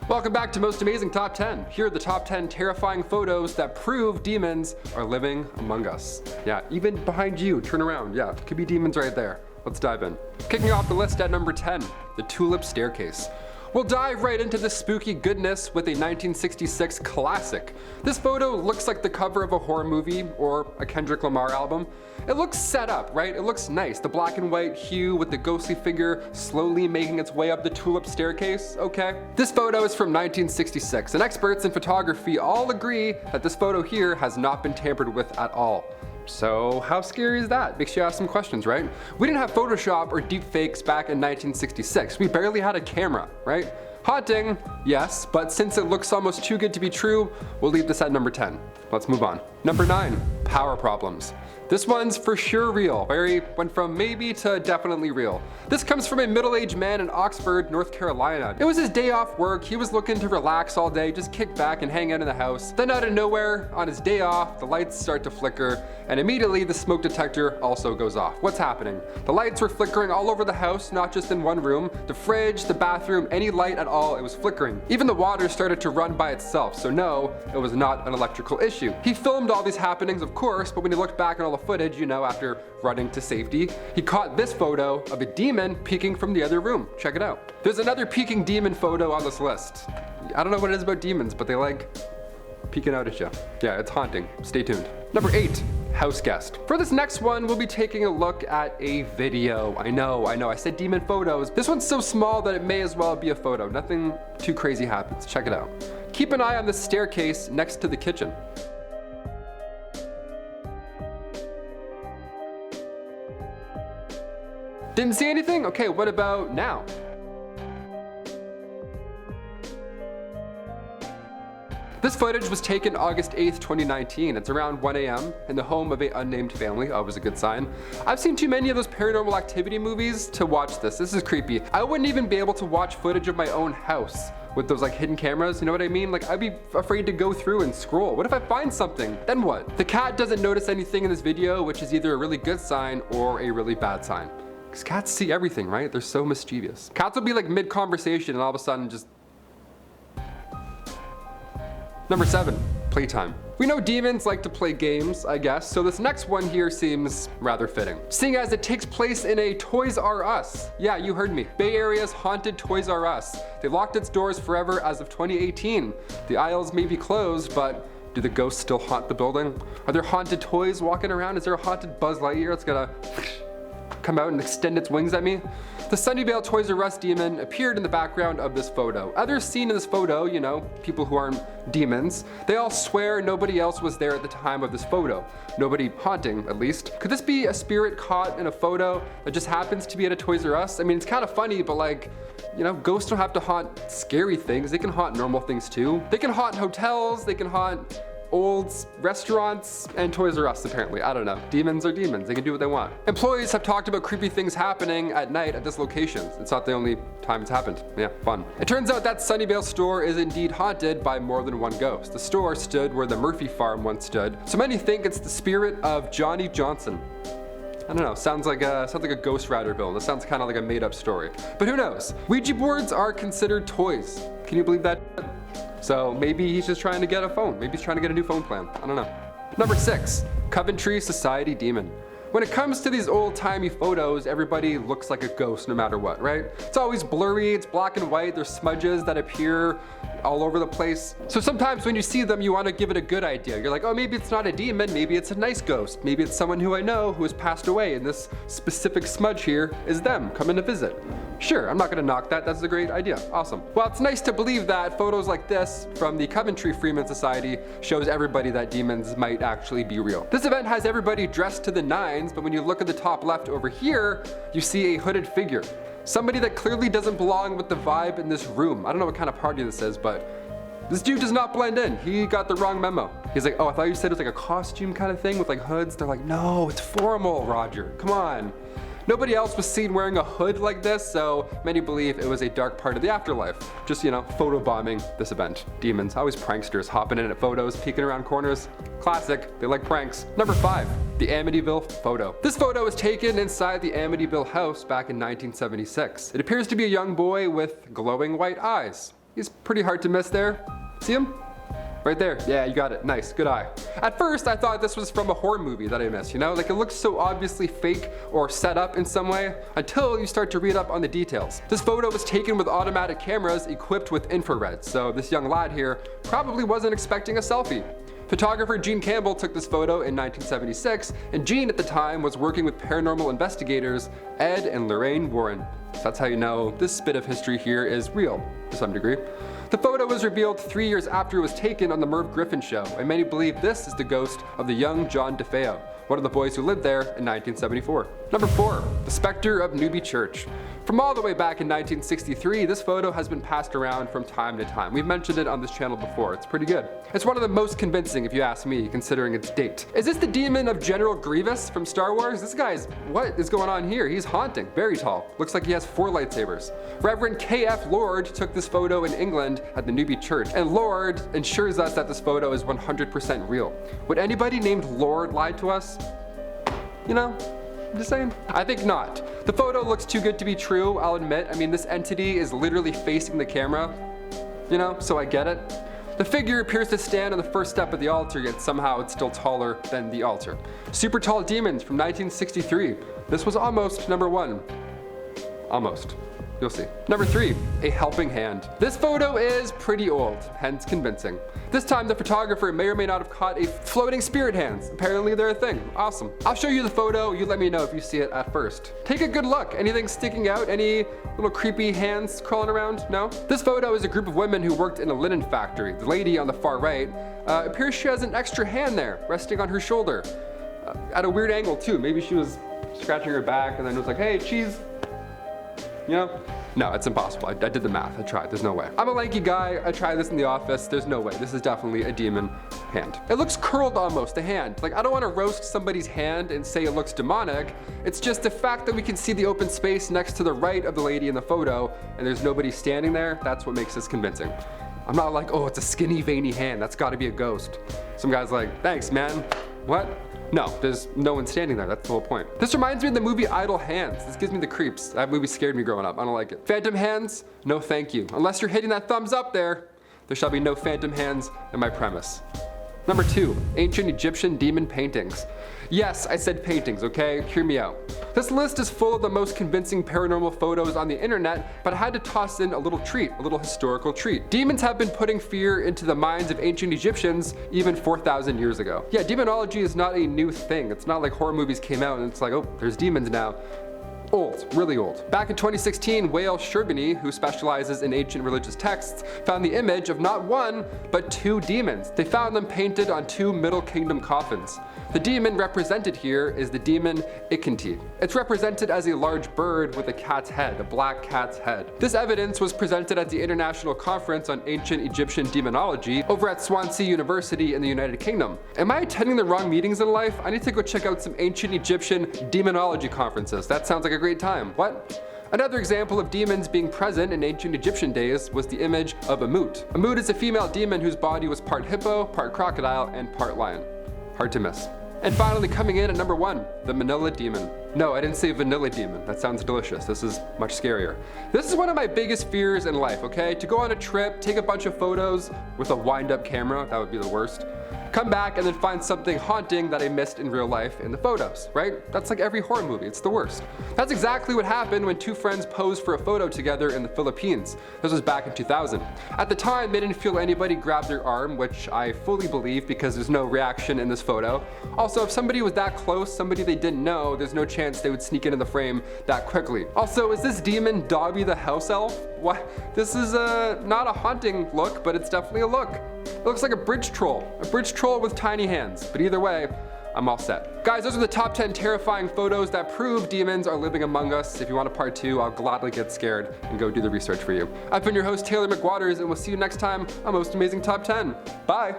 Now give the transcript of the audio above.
Welcome back to Most Amazing Top 10. Here are the top 10 terrifying photos that prove demons are living among us. Yeah, even behind you, turn around. Yeah, could be demons right there. Let's dive in. Kicking off the list at number 10, the Tulip Staircase. We'll dive right into this spooky goodness with a 1966 classic. This photo looks like the cover of a horror movie or a Kendrick Lamar album. It looks set up, right? It looks nice. The black and white hue with the ghostly figure slowly making its way up the Tulip Staircase, okay. This photo is from 1966, and experts in photography all agree that this photo here has not been tampered with at all. So how scary is that? Makes you ask some questions, right? We didn't have Photoshop or deepfakes back in 1966. We barely had a camera, right? Haunting, yes, but since it looks almost too good to be true, we'll leave this at number 10. Let's move on. Number 9, power problems. This one's for sure real. Went from maybe to definitely real. This comes from a middle-aged man in Oxford, North Carolina. It was his day off work. He was looking to relax all day, just kick back and hang out in the house. Then out of nowhere, on his day off, the lights start to flicker, and immediately the smoke detector also goes off. What's happening? The lights were flickering all over the house, not just in one room. The fridge, the bathroom, any light at all, it was flickering. Even the water started to run by itself, so no, it was not an electrical issue. He filmed all these happenings, of course, but when he looked back at all the footage, you know, after running to safety, he caught this photo of a demon peeking from the other room. Check it out. There's another peeking demon photo on this list. I don't know what it is about demons, but they like peeking out at you. Yeah, it's haunting. Stay tuned. Number 8, house guest. For this next one, we'll be taking a look at a video. I know, I said demon photos. This one's so small that it may as well be a photo. Nothing too crazy happens. Check it out. Keep an eye on the staircase next to the kitchen. Didn't see anything? Okay, what about now? This footage was taken August 8th, 2019. It's around 1 a.m. in the home of an unnamed family. Always a good sign. I've seen too many of those paranormal activity movies to watch this. This is creepy. I wouldn't even be able to watch footage of my own house with those like hidden cameras, you know what I mean? Like I'd be afraid to go through and scroll. What if I find something? Then what? The cat doesn't notice anything in this video, which is either a really good sign or a really bad sign. Because cats see everything, right? They're so mischievous. Cats will be like mid-conversation and all of a sudden just... Number 7, Playtime. We know demons like to play games, I guess, so this next one here seems rather fitting. Seeing as it takes place in a Toys R Us. Yeah, you heard me. Bay Area's haunted Toys R Us. They locked its doors forever as of 2018. The aisles may be closed, but do the ghosts still haunt the building? Are there haunted toys walking around? Is there a haunted Buzz Lightyear that's gonna come out and extend its wings at me? The Sunnyvale Toys R Us demon appeared in the background of this photo. Others seen in this photo, you know, people who aren't demons, they all swear nobody else was there at the time of this photo. Nobody haunting, at least. Could this be a spirit caught in a photo that just happens to be at a Toys R Us? I mean, it's kind of funny, but like, you know, ghosts don't have to haunt scary things. They can haunt normal things too. They can haunt hotels, they can haunt old restaurants, and Toys R Us apparently. I don't know. Demons are demons. They can do what they want. Employees have talked about creepy things happening at night at this location. It's not the only time it's happened. Yeah, fun. It turns out that Sunnyvale store is indeed haunted by more than one ghost. The store stood where the Murphy farm once stood. So many think it's the spirit of Johnny Johnson. I don't know, sounds like a Ghost Rider villain. This sounds kind of like a made-up story. But who knows? Ouija boards are considered toys. Can you believe that? So maybe he's just trying to get a phone. Maybe he's trying to get a new phone plan. I don't know. Number 6, Coventry Society Demon. When it comes to these old-timey photos, everybody looks like a ghost no matter what, right? It's always blurry, it's black and white, there's smudges that appear all over the place. So sometimes when you see them, you want to give it a good idea. You're like, oh, maybe it's not a demon, maybe it's a nice ghost. Maybe it's someone who I know who has passed away, and this specific smudge here is them coming to visit. Sure, I'm not gonna knock that, that's a great idea, awesome. Well, it's nice to believe that photos like this from the Coventry Freeman Society shows everybody that demons might actually be real. This event has everybody dressed to the nines, but when you look at the top left over here, you see a hooded figure. Somebody that clearly doesn't belong with the vibe in this room. I don't know what kind of party this is, but this dude does not blend in. He got the wrong memo. He's like, oh, I thought you said it was like a costume kind of thing with like hoods. They're like, no, it's formal, Roger, come on. Nobody else was seen wearing a hood like this, so many believe it was a dark part of the afterlife. Just, you know, photobombing this event. Demons, always pranksters, hopping in at photos, peeking around corners. Classic, they like pranks. Number 5, the Amityville Photo. This photo was taken inside the Amityville house back in 1976. It appears to be a young boy with glowing white eyes. He's pretty hard to miss there. See him? Right there. Yeah, you got it. Nice. Good eye. At first, I thought this was from a horror movie that I missed, you know? Like, it looks so obviously fake or set up in some way until you start to read up on the details. This photo was taken with automatic cameras equipped with infrared, so this young lad here probably wasn't expecting a selfie. Photographer Gene Campbell took this photo in 1976, and Gene at the time was working with paranormal investigators Ed and Lorraine Warren. So that's how you know this bit of history here is real, to some degree. The photo was revealed 3 years after it was taken on the Merv Griffin show, and many believe this is the ghost of the young John DeFeo, one of the boys who lived there in 1974. Number 4, the Spectre of Newby Church. From all the way back in 1963, this photo has been passed around from time to time. We've mentioned it on this channel before. It's pretty good. It's one of the most convincing, if you ask me, considering its date. Is this the demon of General Grievous from Star Wars? This guy's, what is going on here? He's haunting, very tall. Looks like he has 4 lightsabers. Reverend K.F. Lord took this photo in England at the Newby Church, and Lord ensures us that this photo is 100% real. Would anybody named Lord lie to us? You know? I'm just saying. I think not. The photo looks too good to be true, I'll admit. I mean, this entity is literally facing the camera, you know, so I get it. The figure appears to stand on the first step of the altar, yet somehow it's still taller than the altar. Super Tall Demons from 1963. This was almost number 1. Almost. You'll see. Number 3, a helping hand. This photo is pretty old, hence convincing. This time the photographer may or may not have caught a floating spirit hands. Apparently they're a thing. Awesome. I'll show you the photo, you let me know if you see it at first. Take a good look. Anything sticking out? Any little creepy hands crawling around? No? This photo is a group of women who worked in a linen factory. The lady on the far right appears she has an extra hand there, resting on her shoulder. At a weird angle too. Maybe she was scratching her back and then was like, hey, cheese. You know? No, it's impossible. I did the math. I tried. There's no way. I'm a lanky guy. I tried this in the office. There's no way. This is definitely a demon hand. It looks curled almost, the hand. Like, I don't want to roast somebody's hand and say it looks demonic. It's just the fact that we can see the open space next to the right of the lady in the photo and there's nobody standing there. That's what makes this convincing. I'm not like, oh, it's a skinny, veiny hand. That's got to be a ghost. Some guy's like, thanks, man. What? No, there's no one standing there. That's the whole point. This reminds me of the movie Idle Hands. This gives me the creeps. That movie scared me growing up. I don't like it. Phantom hands? No thank you. Unless you're hitting that thumbs up there shall be no phantom hands in my premise. Number 2, ancient Egyptian demon paintings. Yes, I said paintings, okay? Hear me out. This list is full of the most convincing paranormal photos on the internet, but I had to toss in a little treat, a little historical treat. Demons have been putting fear into the minds of ancient Egyptians even 4,000 years ago. Yeah, demonology is not a new thing. It's not like horror movies came out and it's like, oh, there's demons now. Old, really old. Back in 2016, Whale Sherbany, who specializes in ancient religious texts, found the image of not 1, but 2 demons. They found them painted on 2 Middle Kingdom coffins. The demon represented here is the demon Ikinti. It's represented as a large bird with a cat's head, a black cat's head. This evidence was presented at the International Conference on Ancient Egyptian Demonology over at Swansea University in the United Kingdom. Am I attending the wrong meetings in life? I need to go check out some ancient Egyptian demonology conferences. That sounds like a great time. What? Another example of demons being present in ancient Egyptian days was the image of Amut. Amut is a female demon whose body was part hippo, part crocodile, and part lion. Hard to miss. And finally, coming in at number 1, the Manilla Demon. No, I didn't say vanilla demon. That sounds delicious. This is much scarier. This is one of my biggest fears in life, okay? To go on a trip, take a bunch of photos with a wind-up camera, that would be the worst. Come back and then find something haunting that I missed in real life in the photos, right? That's like every horror movie, it's the worst. That's exactly what happened when 2 friends posed for a photo together in the Philippines. This was back in 2000. At the time, they didn't feel anybody grab their arm, which I fully believe because there's no reaction in this photo. Also, if somebody was that close, somebody they didn't know, there's no chance they would sneak into the frame that quickly. Also, is this demon Dobby the house elf? What? This is not a haunting look, but it's definitely a look. It looks like a bridge troll with tiny hands. But either way, I'm all set. Guys, those are the top 10 terrifying photos that prove demons are living among us. If you want a part 2, I'll gladly get scared and go do the research for you. I've been your host, Taylor McWaters, and we'll see you next time on Most Amazing Top 10. Bye.